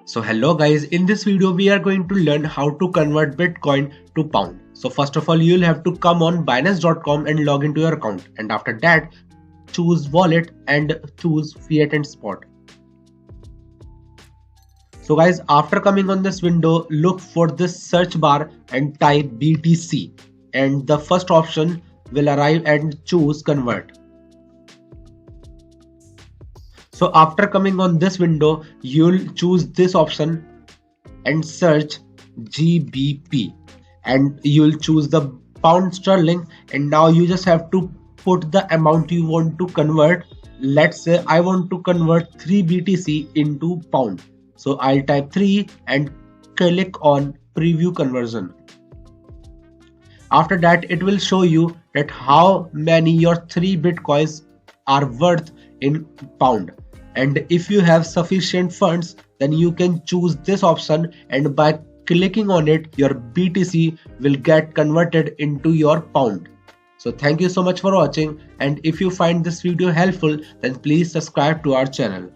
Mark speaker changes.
Speaker 1: So hello guys, in this video we are going to learn how to convert Bitcoin to pound. So first of all, you'll have to come on Binance.com and log into your account, and after that choose wallet and choose fiat and spot. So guys, after coming on this window, look for this search bar and type BTC, and the first option will arrive and choose convert. So after coming on this window, you'll choose this option and search GBP, and you'll choose the pound sterling, and now you just have to put the amount you want to convert. Let's say I want to convert 3 BTC into pound. So I'll type 3 and click on preview conversion. After that, it will show you that how many your 3 bitcoins are worth in pound. And if you have sufficient funds, then you can choose this option, and by clicking on it, your BTC will get converted into your pound. So thank you so much for watching, and if you find this video helpful, then please subscribe to our channel.